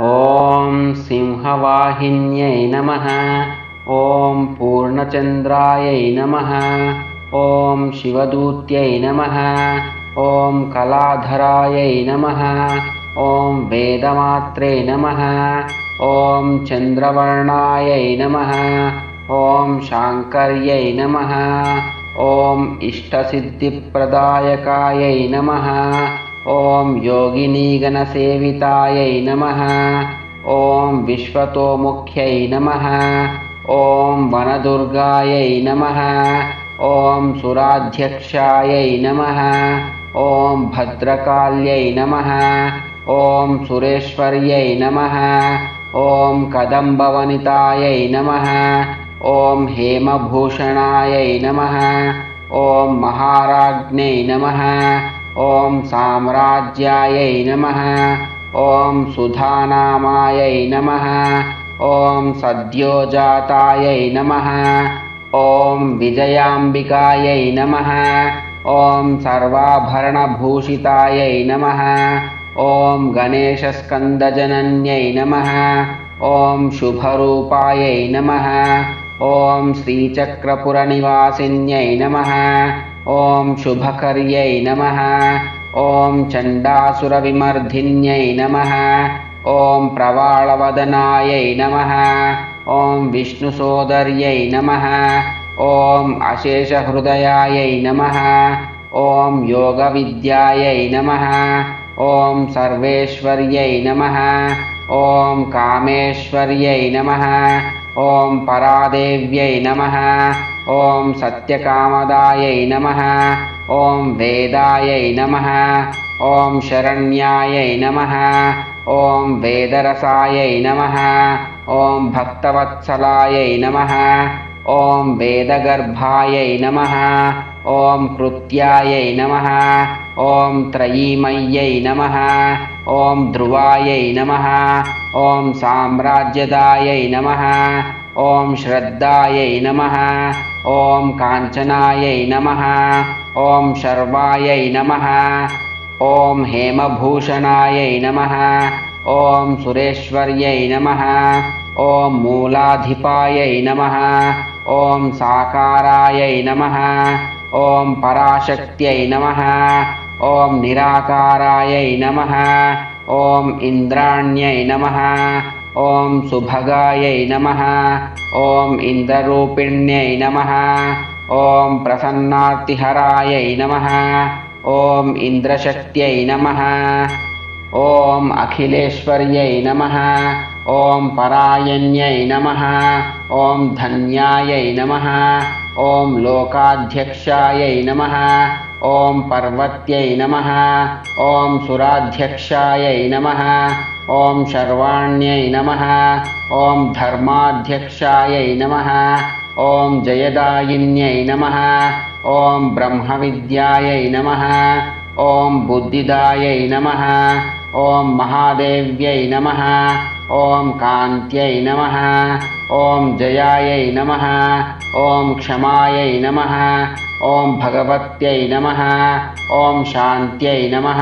ॐ सिंहवाहिन्यै नमः। ॐ पूर्णचन्द्रायै नमः। ॐ शिवदूत्यै नमः। ॐ कलाधरायै नमः। ॐ वेदमात्रे नमः। ॐ चन्द्रवर्णायै नमः। ॐ शाङ्कर्यै नमः। ॐ इष्टसिद्धिप्रदायकायै नमः। ॐ योगिनीगणसेवितायै नमः। ॐ विश्वतोमुख्यै नमः। ॐ वनदुर्गायै नमः। ॐ सुराध्यक्षायै नमः। ॐ भद्रकाल्यै नमः। ॐ सुरेश्वर्यै नमः। ॐ कदम्बवनितायै नमः। ॐ हेमभूषणायै नमः। ॐ महाराज्ञै नमः। ॐ साम्राज्यायै नमः। ॐ सुधानामायै नमः। ॐ सद्योजातायै नमः। ॐ विजयाम्बिकायै नमः। ॐ सर्वाभरणभूषितायै नमः। ॐ गणेशस्कन्दजनन्यै नमः। ॐ शुभरूपायै नमः। ॐ श्रीचक्रपुरनिवासिन्यै नमः। ॐ शुभकर्यै नमः। ॐ चण्डासुरविमर्धिन्यै नमः। ॐ प्रवालवदनायै नमः। ॐ विष्णुसोदर्यै नमः। ॐ अशेषहृदयायै नमः। ॐ योगविद्यायै नमः। ॐ सर्वेश्वर्यै नमः। ॐ कामेश्वर्यै नमः। ॐ परादेव्यै नमः। ॐ सत्यकामदायै नमः। ॐ वेदायै नमः। ॐ शरण्यायै नमः। ॐ वेदरसायै नमः। ॐ भक्तवत्सलायै नमः। ॐ वेदगर्भायै नमः। ॐ कृत्यायै नमः। ॐ त्रयीमय्यै नमः। ॐ ध्रुवायै नमः। ॐ साम्राज्यदायै नमः। ॐ श्रद्धायै नमः। ॐ काञ्चनायै नमः। ॐ शर्वायै नमः। ॐ हेमभूषणायै नमः। ॐ सुरेश्वर्यै नमः। ॐ मूलाधिपायै नमः। ॐ साकारायै नमः। ॐ पराशक्त्यै नमः। ॐ निराकारायै नमः। ॐ इन्द्राण्यै नमः। ॐ सुभगायै नमः। ॐ इन्द्ररूपिण्यै नमः। ॐ प्रसन्नार्तिहरायै नमः। ॐ इन्द्रशक्त्यै नमः। ॐ अखिलेश्वर्यै नमः। ॐ परायण्यै नमः। ॐ धन्यायै नमः। ॐ लोकाध्यक्षायै नमः। ॐ पर्वत्यै नमः। ॐ सुराध्यक्षायै नमः। ॐ शर्वाण्यै नमः। ॐ धर्माध्यक्षायै नमः। ॐ जयदायिन्यै नमः। ॐ ब्रह्मविद्यायै नमः। ॐ बुद्धिदायै नमः। ॐ महादेव्यै नमः। ॐ कान्त्यै नमः। ॐ जयायै नमः। ॐ क्षमायै नमः। ॐ भगवत्यै नमः। ॐ शान्त्यै नमः।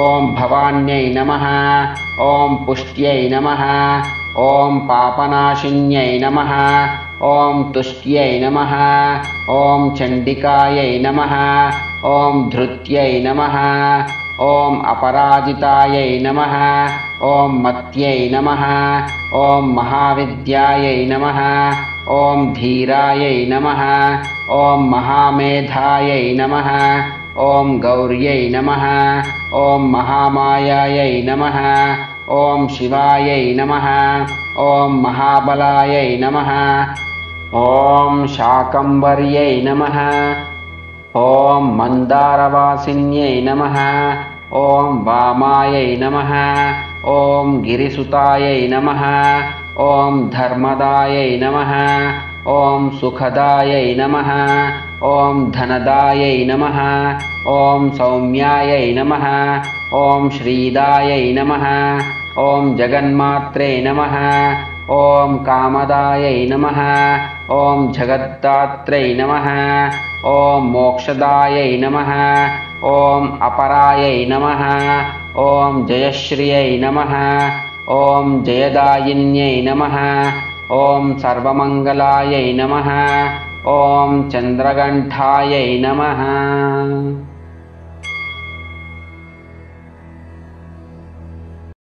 ॐ भवान्यै नमः। ॐ पुष्ट्यै नमः। ॐ पापनाशिन्यै नमः। ॐ तुष्ट्यै नमः। ॐ चण्डिकायै नमः। ॐ धृत्यै नमः। ॐ अपराजितायै नमः। ॐ मत्यै नमः। ॐ महाविद्यायै नमः। ॐ धीरायै नमः। ॐ महामेधायै नमः। ॐ गौर्यै नमः। ॐ महामायायै नमः। ॐ शिवायै नमः। ॐ महाबलायै नमः। ॐ शाकम्भर्यै नमः। ॐ मन्दारवासिन्यै नमः। ॐ वामायै नमः। ॐ गिरिसुतायै नमः। ॐ धर्मदायै नमः। ॐ सुखदायै नमः। ॐ धनदायै नमः। ॐ सौम्यायै नमः। ॐ श्रीदायै नमः। ॐ जगन्मात्रे नमः। ॐ कामदायै नमः। ॐ जगद्दात्रै नमः। ॐ मोक्षदायै नमः। ॐ अपरायै नमः। ॐ जयश्रियै नमः। ॐ जयदायिन्यै नमः। ॐ सर्वमङ्गलायै नमः। ॐ चन्द्रघण्टायै नमः।